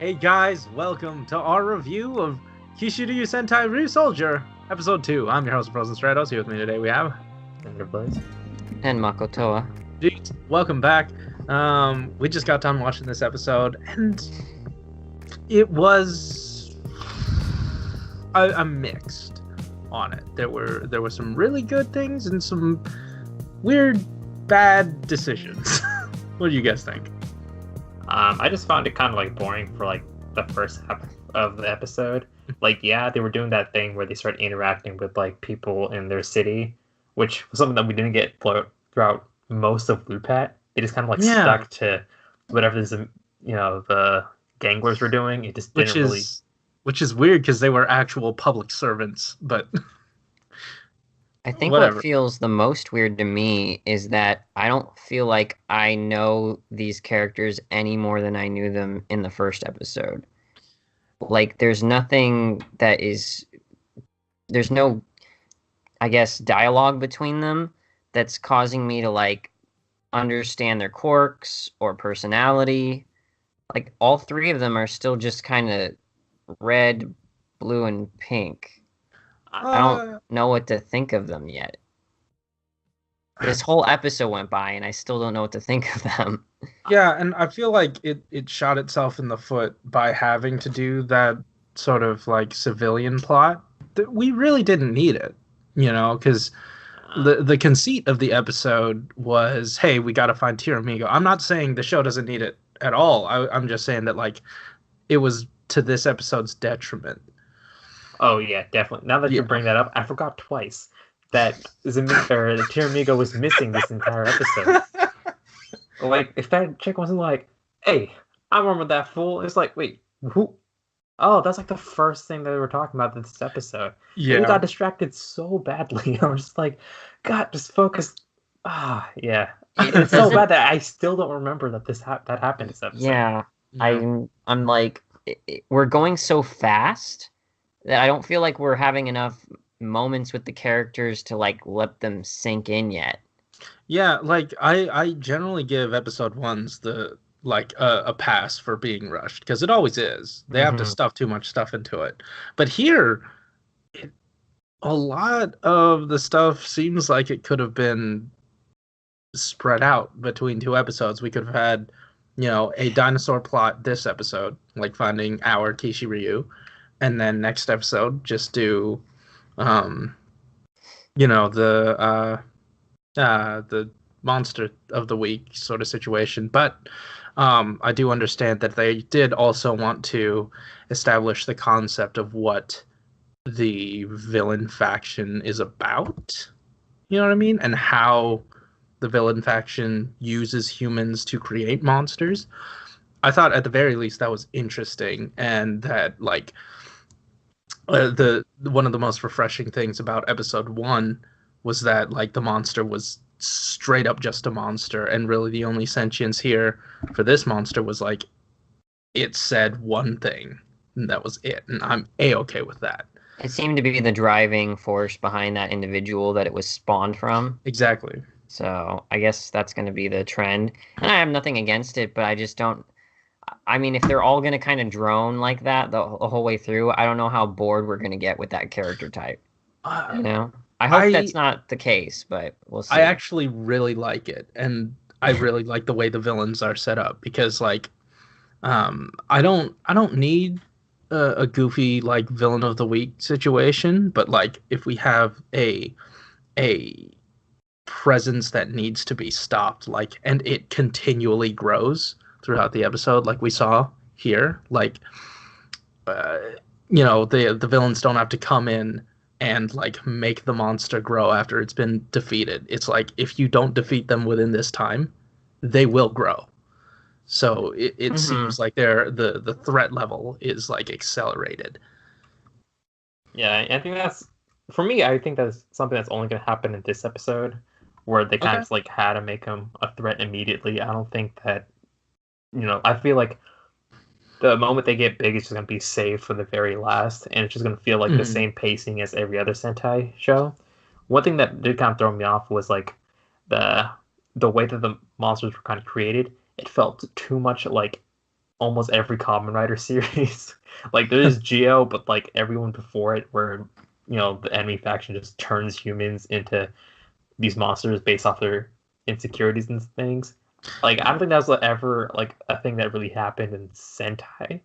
Hey guys, welcome to our review of Kishiryu Sentai RyuSoulger, Episode 2. I'm your host, Frozen Stratos. Here with me today we have Cinder Blaze. And Makotoa. Jeez, welcome back. We just got done watching this episode, and it was... I'm mixed on it. There were some really good things and some weird, bad decisions. What do you guys think? I just found it kind of like boring for like the first half of the episode. Like, yeah, they were doing that thing where they start interacting with like people in their city, which was something that we didn't get throughout most of Lupat. They just kind of like stuck to whatever the ganglers were doing. It just didn't which is weird because they were actual public servants, but I think whatever. What feels the most weird to me is that I don't feel like I know these characters any more than I knew them in the first episode. Like, there's no, I guess, dialogue between them that's causing me to, like, understand their quirks or personality. Like, all three of them are still just kind of red, blue, and pink. I don't know what to think of them yet. This whole episode went by, and I still don't know what to think of them. Yeah, and I feel like it shot itself in the foot by having to do that sort of like civilian plot. We really didn't need it, because the conceit of the episode was, hey, we got to find Tiramigo. I'm not saying the show doesn't need it at all. I'm just saying that like it was to this episode's detriment. Oh yeah, definitely. Now that you bring that up, I forgot twice that the Tiramigo was missing this entire episode. Like, if that chick wasn't like, "Hey, I remember that fool," it's like, wait, who? Oh, that's like the first thing that they were talking about this episode. Yeah, and we got distracted so badly. I was just like, God, just focus. Yeah. It's so bad that I still don't remember that that happened this episode. Yeah. I'm like, we're going so fast that I don't feel like we're having enough moments with the characters to like let them sink in yet. Yeah, like I generally give episode ones the a pass for being rushed because it always is. They have to stuff too much stuff into it. But here, a lot of the stuff seems like it could have been spread out between two episodes. We could have had, a dinosaur plot this episode, like finding our Kishiryu. And then next episode, just do, the monster of the week sort of situation. But I do understand that they did also want to establish the concept of what the villain faction is about. You know what I mean? And how the villain faction uses humans to create monsters. I thought at the very least that was interesting, and that like. One of the most refreshing things about episode 1 was that like the monster was straight up just a monster, and really the only sentience here for this monster was like it said one thing, and that was it, and I'm A-okay with that. It seemed to be the driving force behind that individual that it was spawned from. Exactly. So I guess that's going to be the trend, and I have nothing against it, but I just don't. I mean, if they're all going to kind of drone like that the whole way through, I don't know how bored we're going to get with that character type. I hope that's not the case, but we'll see. I actually really like it, and I really like the way the villains are set up because, like, I don't need a goofy like villain of the week situation, but like if we have a presence that needs to be stopped, like, and it continually grows throughout the episode, like we saw here, like the villains don't have to come in and like make the monster grow after it's been defeated. It's like if you don't defeat them within this time, they will grow. So it seems like the threat level is like accelerated. Yeah, I think that's, for me, I think that's something that's only going to happen in this episode, where they kind of like had to make him a threat immediately. I don't think that, I feel like the moment they get big, it's just going to be saved for the very last, and it's just going to feel like the same pacing as every other Sentai show. One thing that did kind of throw me off was like the way that the monsters were kind of created. It felt too much like almost every Kamen Rider series. Like there is Geo, but like everyone before it, where the enemy faction just turns humans into these monsters based off their insecurities and things. Like I don't think that was ever like a thing that really happened in Sentai.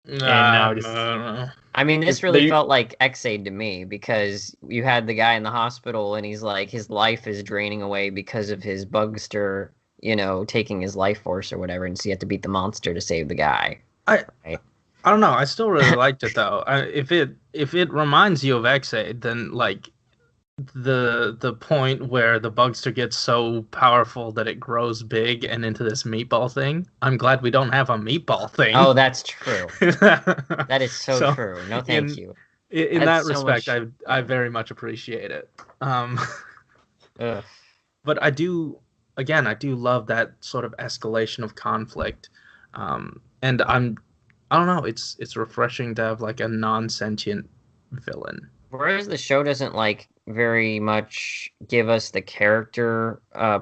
And now no. I mean, this really felt like X-Aid to me, because you had the guy in the hospital and he's like, his life is draining away because of his bugster, taking his life force or whatever, and so you have to beat the monster to save the guy. I don't know. I still really liked it though. If it reminds you of X-Aid, then like the point where the bugster gets so powerful that it grows big and into this meatball thing. I'm glad we don't have a meatball thing. Oh, that's true. That is so true. No, thank you. In that respect, I very much appreciate it. But I do love that sort of escalation of conflict. And I don't know, it's refreshing to have like a non-sentient villain. Whereas the show doesn't like very much give us the character, I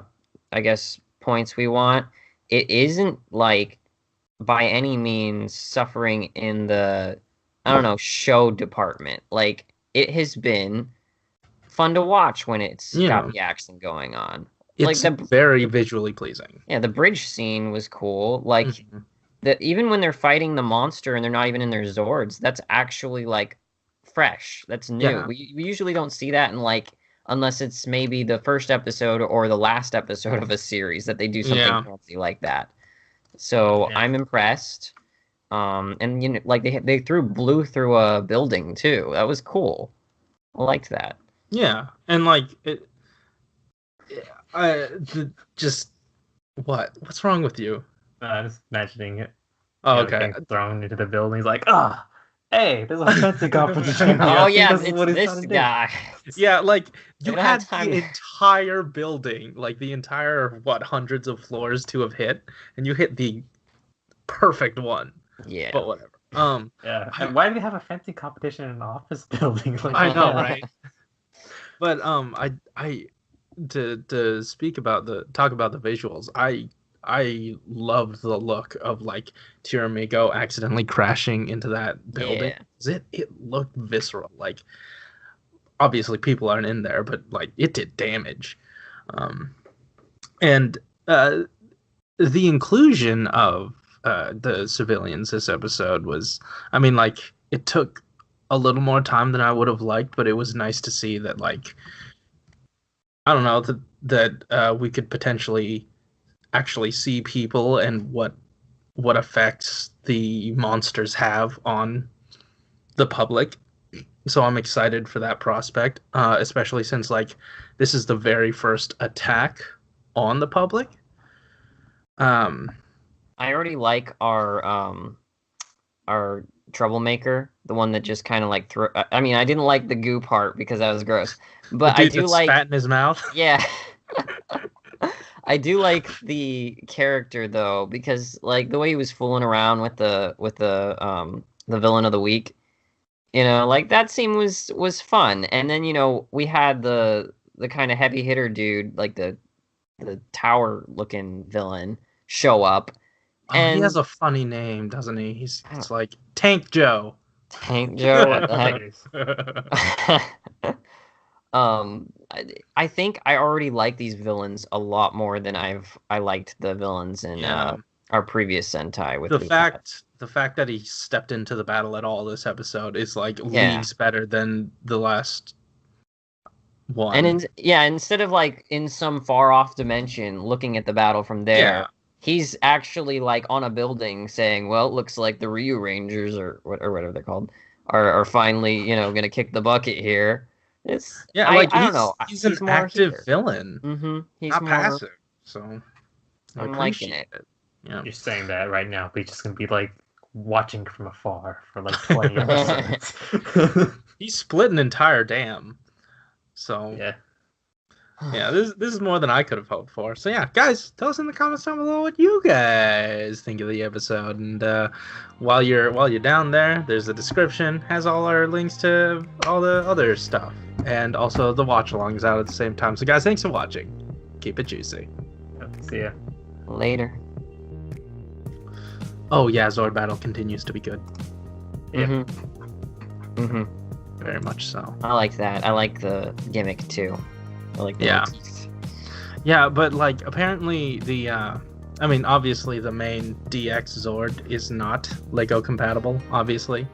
guess, points we want. It isn't like by any means suffering in the, I don't know, show department. Like it has been fun to watch when it's got the action going on. It's like very visually pleasing. Yeah, the bridge scene was cool. Like even when they're fighting the monster and they're not even in their Zords, that's actually like fresh. That's new. Yeah. We usually don't see that in like, unless it's maybe the first episode or the last episode of a series that they do something fancy like that. So I'm impressed. And like they blew through a building too. That was cool. I liked that. Yeah, and like what's wrong with you? Just imagining it. Oh, okay. Thrown into the building. He's like, hey, there's a fencing competition. Oh yeah, it's this guy. Yeah, like you had the entire building, like the entire hundreds of floors to have hit, and you hit the perfect one. Yeah, but whatever. Yeah. And why do they have a fencing competition in an office building? Like, I know, right? But to talk about the visuals, I loved the look of like Tiramigo accidentally crashing into that building. Yeah. It looked visceral. Like obviously people aren't in there, but like it did damage. And the inclusion of the civilians this episode was, I mean, like it took a little more time than I would have liked, but it was nice to see that, like, I don't know, that we could potentially actually see people and what effects the monsters have on the public. So I'm excited for that prospect, especially since like this is the very first attack on the public. I already like our troublemaker, the one that just kind of like throw. I mean, I didn't like the goo part because that was gross, but I do like spat in his mouth. Yeah. I do like the character though, because like the way he was fooling around with the villain of the week, like that scene was fun. And then we had the kind of heavy hitter dude, like the tower looking villain, show up. And he has a funny name, doesn't he? It's like Tank Joe. Tank Joe. What the heck? I think I already like these villains a lot more than I liked the villains in our previous Sentai. With the fact that he stepped into the battle at all this episode is like leagues better than the last one. And instead of like in some far off dimension looking at the battle from there, he's actually like on a building saying, "Well, it looks like the Ryu Rangers or whatever they're called are finally gonna kick the bucket here." I don't know. He's an active villain. Mm-hmm. He's not passive. So I'm liking it. Yeah. You're saying that right now, but he's just gonna be like watching from afar for like 20 episodes. He split an entire dam. So yeah, this is more than I could have hoped for. So yeah, guys, tell us in the comments down below what you guys think of the episode. And while you're down there, there's a description, has all our links to all the other stuff, and also the watch-alongs out at the same time. So guys, thanks for watching. Keep it juicy. See ya. Later. Oh yeah, Zord Battle continues to be good. Yep. Very much so. I like that. I like the gimmick too. I like the motif. Yeah, but like apparently the I mean obviously the main DX Zord is not Lego compatible, obviously.